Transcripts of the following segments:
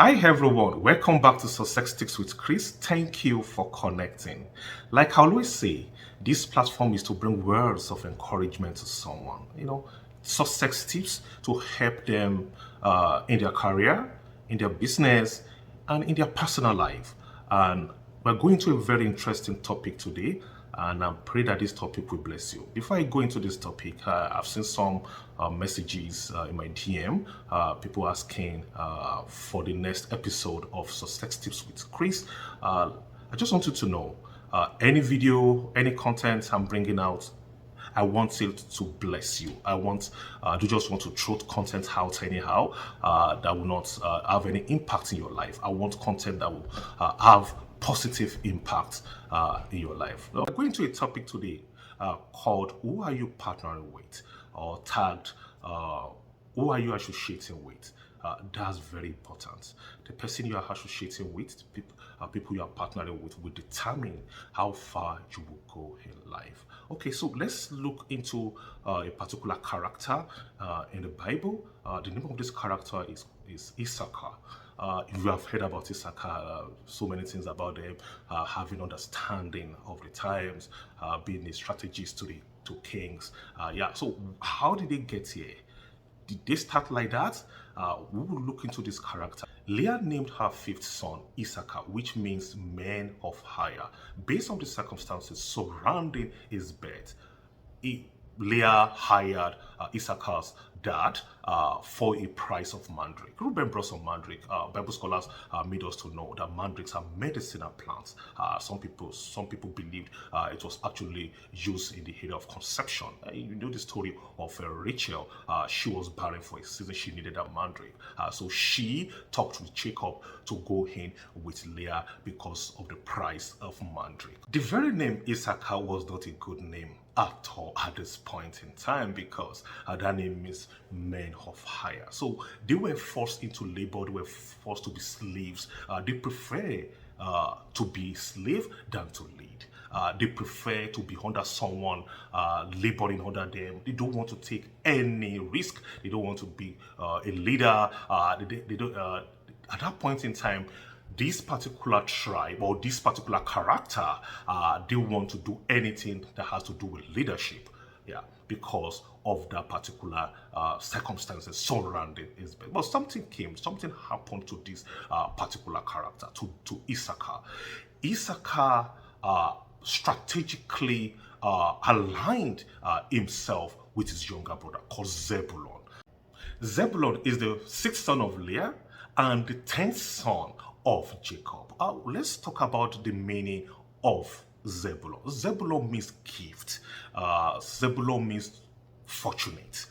Hi everyone, welcome back to STwC with Chris. Thank you for connecting. Like I always say, this platform is to bring words of encouragement to someone. Success tips to help them in their career, in their business, and in their personal life. And we're going to a very interesting topic today, and I pray that this topic will bless you. Before I go into this topic, I've seen some messages in my DM, people asking for the next episode of Success Tips with Chris. I just wanted to know any video, any content I'm bringing out, I want it to bless you. I do just want to throw content out anyhow that will not have any impact in your life. I want content that will have positive impact in your life. We're going to a topic today called "Who are you partnering with?" or tagged "Who are you associating with?" That's very important. The person you are associating with, people you are partnering with, will determine how far you will go in life. Okay, so let's look into a particular character in the Bible. The name of this character is Issachar. You have heard about Issachar, so many things about them, having understanding of the times, being a strategist to kings. So how did they get here? Did they start like that? We will look into this character. Leah named her fifth son Issachar, which means men of hire, based on the circumstances surrounding his birth. Leah hired Issachar's dad for a price of mandrake. Reuben brought some mandrake. Bible scholars made us to know that mandrakes are medicinal plants. Some people believed it was actually used in the area of conception. You know the story of Rachel. She was barren for a season. She needed a mandrake. So she talked with Jacob to go in with Leah because of the price of mandrake. The very name Issachar was not a good name at all at this point in time, because that name means men of hire. So they were forced into labor, they were forced to be slaves. They prefer to be slave than to lead. They prefer to be under someone laboring under them. They don't want to take any risk. They don't want to be a leader. They don't. At that point in time, this particular tribe or this particular character, they want to do anything that has to do with leadership, because of that particular circumstances surrounding his birth. But something happened to this particular character, to Issachar. Issachar strategically aligned himself with his younger brother called Zebulon. Zebulon is the sixth son of Leah and the 10th son of Jacob. Let's talk about the meaning of Zebulon. Zebulon means gift. Zebulon means fortunate.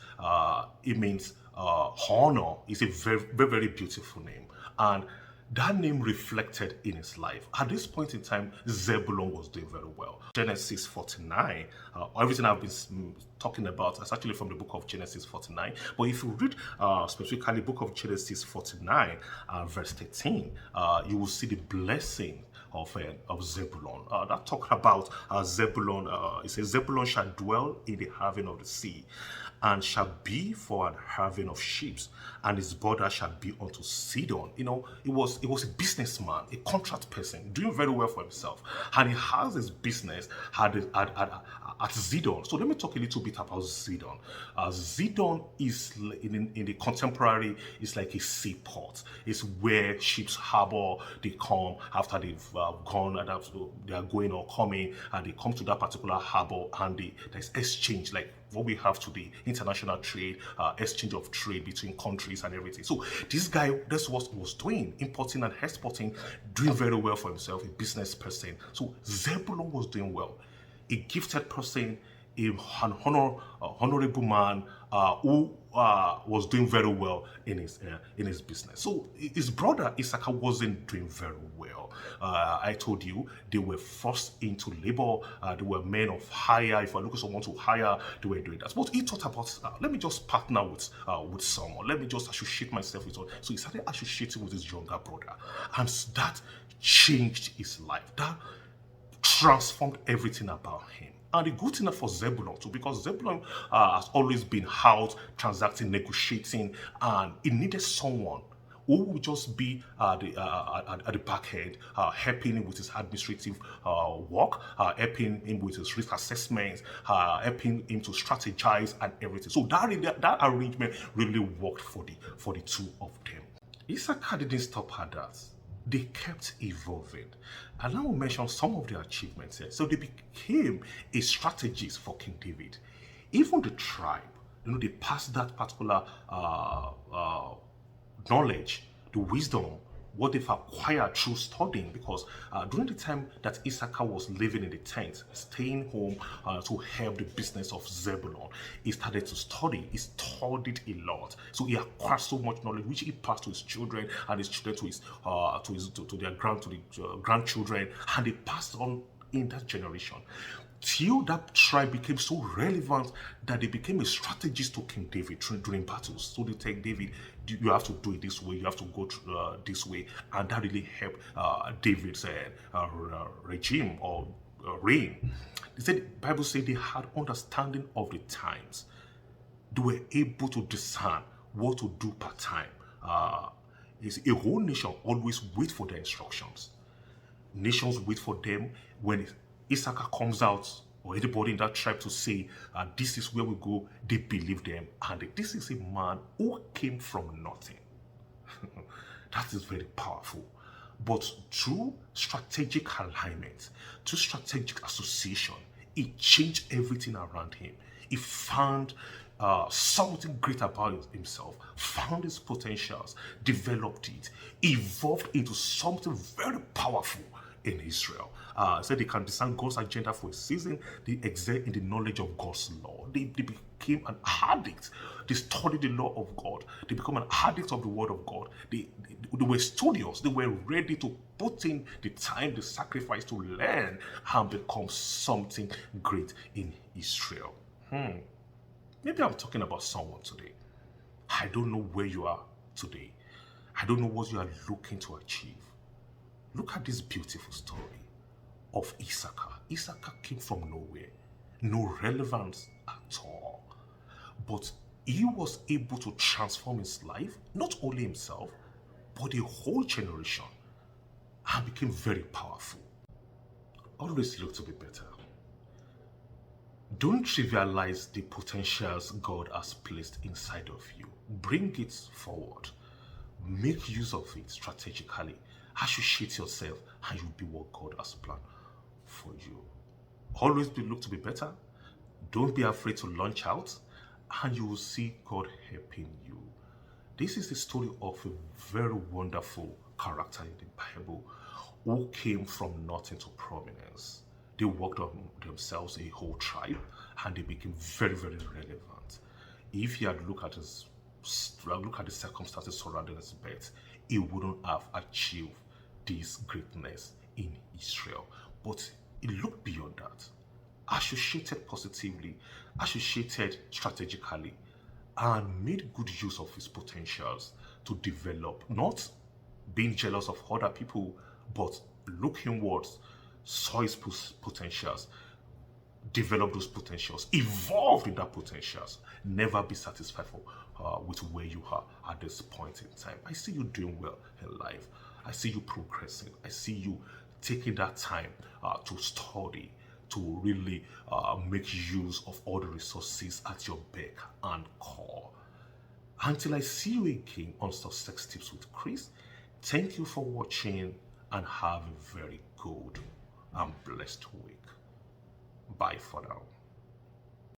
It means honor. It's a very, very, very beautiful name. And that name reflected in his life. At this point in time, Zebulon was doing very well. Genesis 49, everything I've been talking about is actually from the book of Genesis 49. But if you read specifically book of Genesis 49, verse 13, you will see the blessing of Zebulon. That talk about Zebulon. It says, Zebulon shall dwell in the haven of the sea, and shall be for an haven of sheep, and his border shall be unto Sidon. It was a businessman, a contract person, doing very well for himself, and he has his business at Zidon. So let me talk a little bit about Zidon. Zidon is in the contemporary, it's like a seaport. It's where ships harbor. They come after they've gone, and they are going or coming, and they come to that particular harbor, and there's exchange, like what we have today, international trade, exchange of trade between countries and everything. So this guy, that's what he was doing, importing and exporting, doing very well for himself, a business person. So Zebulon was doing well, a gifted person, an honorable man who was doing very well in his business. So his brother Issachar wasn't doing very well. I told you they were forced into labor. They were men of hire. If I look at someone to hire, they were doing that. But he thought about, let me just partner with someone. Let me just associate myself with someone. So he started associating with his younger brother, and that changed his life. That transformed everything about him. And the good thing for Zebulon too, because Zebulon has always been out transacting, negotiating, and he needed someone who will just be at the back end, helping him with his administrative work, helping him with his risk assessments, helping him to strategize and everything. So that arrangement really worked for the two of them. Issachar didn't stop at that. They kept evolving. And now we'll mention some of their achievements here. So they became a strategist for King David. Even the tribe, they passed that particular knowledge, the wisdom, what they've acquired through studying, because during the time that Issachar was living in the tent, staying home to help the business of Zebulun, he started to study. He studied a lot, so he acquired so much knowledge, which he passed to his children, and his children to their grandchildren, and they passed on in that generation, till that tribe became so relevant that they became a strategist to King David during battles. So they tell David, you have to do it this way, you have to go this way, and that really helped David's regime or reign. They said, the Bible said they had understanding of the times. They were able to discern what to do per time. A whole nation always wait for their instructions. Nations wait for them. When Issachar comes out, or anybody in that tribe to say, this is where we go, they believe them. And this is a man who came from nothing. That is very powerful. But through strategic alignment, through strategic association, he changed everything around him. He found something great about himself, found his potentials, developed it, evolved into something very powerful in Israel. Said they can discern God's agenda for a season. They excel in the knowledge of God's law. They became an addict. They studied the law of God. They become an addict of the word of God. They were studious. They were ready to put in the time, the sacrifice to learn and become something great in Israel. Maybe I'm talking about someone today. I don't know where you are today. I don't know what you are looking to achieve. Look at this beautiful story of Issachar. Issachar came from nowhere, no relevance at all. But he was able to transform his life, not only himself, but the whole generation, and became very powerful. Always look to be better. Don't trivialize the potentials God has placed inside of you. Bring it forward. Make use of it strategically. Associate yourself, and you'll be what God has planned for you. Always look to be better. Don't be afraid to launch out, and you will see God helping you. This is the story of a very wonderful character in the Bible who came from nothing to prominence. They worked on themselves, a whole tribe, and they became very, very relevant. If you had looked at the circumstances surrounding his birth, he wouldn't have achieved this greatness in Israel. But he looked beyond that, associated positively, associated strategically, and made good use of his potentials to develop, not being jealous of other people, but looking inwards, saw his potentials, develop those potentials, evolve in that potentials, never be satisfied with where you are at this point in time. I see you doing well in life. I see you progressing. I see you taking that time to study, to really make use of all the resources at your beck and call. Until I see you again on Success Tips with Chris, thank you for watching and have a very good and blessed week. Bye for now.